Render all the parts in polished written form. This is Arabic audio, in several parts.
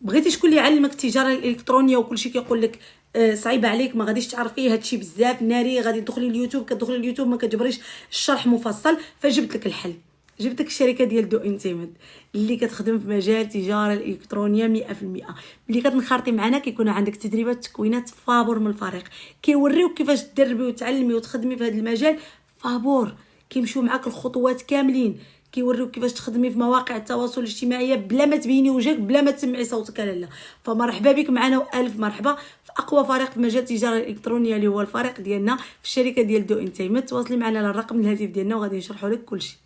بغيتي شكون اللي يعلمك التجاره الالكترونيه وكلشي كيقول لك صعيبه عليك ما غاديش تعرفي هادشي بزاف ناري، غادي تدخلي اليوتيوب، كتدخلي اليوتيوب ما كتجبريش الشرح مفصل. فجبت لك الحل، جبت لك الشركه ديال دو انتيمد اللي كتخدم في مجال التجاره الالكترونيه 100%. ملي كتنخرطي معنا كيكون عندك تدريبات تكوينات فابور من الفريق، كيوريوك كيفاش تدربي وتعلمي وتخدمي في هذا المجال فابور، كيمشيو معاك الخطوات كاملين، كيوريوك كيفاش تخدمي في مواقع التواصل الاجتماعي بلا ما تبيني وجهك، بلا ما تسمعي صوتك لالا. فمرحبا بك معنا والف مرحبا في اقوى فريق في مجال التجاره الالكترونيه اللي هو الفريق ديالنا في الشركه ديال دو انتيمت. تواصلي معنا على الرقم الهاتف ديالنا وغادي نشرحوا لك كلشي.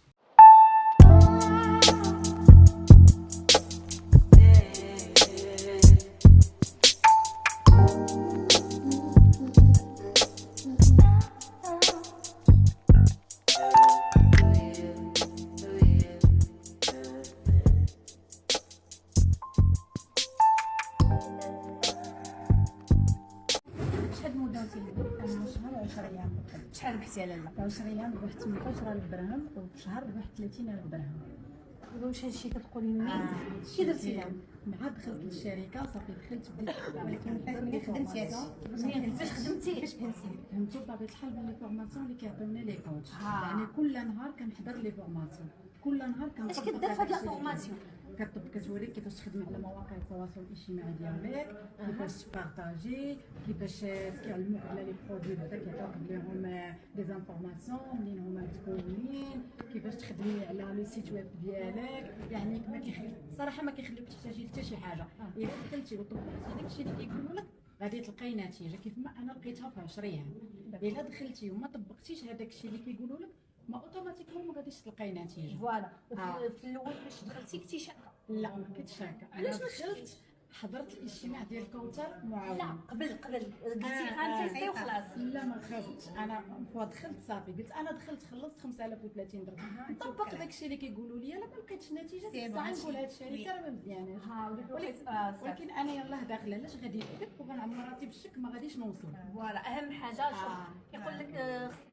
شحال مده وسيلي؟ انا شهر 10 ايام. شحال ربحتي على لا؟ 10 ايام ربحت 18000 درهم، وفي شهر ربحت 30000 درهم. واش هادشي كتقولي لي كي درتي لها؟ مع دخلت للشركه صافي دخلت بديت ولكن ملي خدمتي هادشي منين فاش خدمتي فهمتوا بطبيعه الحال بلي فورماسيون اللي كيعطيونا لي كوتش، آه. يعني كل نهار كنحضر لي فورماسيون، كل نهار كنطبق. اش كدير في هاد لا فورماسيون؟ كتوريك كيفاش تخدمي على مواقع التواصل الاجتماعي ديالك، كيفاش تبارطاجي، كيفاش كيعلموك على لي برودوي بعدا كيعطيوك بليهم لي زانفورماسيون منين هما متكونين، كيفاش تخدمي على لو سيت ويب ديالك، يعني ما كيخليك صراحه ما كيخليوك تحتاجي حتى شي حاجه. الا دخلتي وطبقتي داكشي اللي كيقولوا لك غادي تلقاي نتيجه، كيف ما انا لقيتها في 10 ايام. الا دخلتي وما طبقتيش هذاك الشيء اللي كيقولوا لك ما اوتوماتيكمون ما غاديش تلقاي نتيجه. فوالا. في الاول فاش دخلتي كنتي شاكه؟ لا ما كنتش هكا. علاش ما دخلت حضرت الاجتماع ديال كوثر معاون. لا قبل قلتي غنتيستي وخلاص. لا ما خفتش انا فوا دخلت صافي قلت انا دخلت خلصت 5030 درهم، طبقت داكشي اللي كيقولوا لي، لا ما لقيتش نتيجه بصح نقول هاد الشركه راه ما مزياناش. ولكن انا يلاه داخله علاش غادي نكذب وغنعمر راسي بالشك ما غاديش نوصل. فوالا اهم حاجه شوف كيقول لك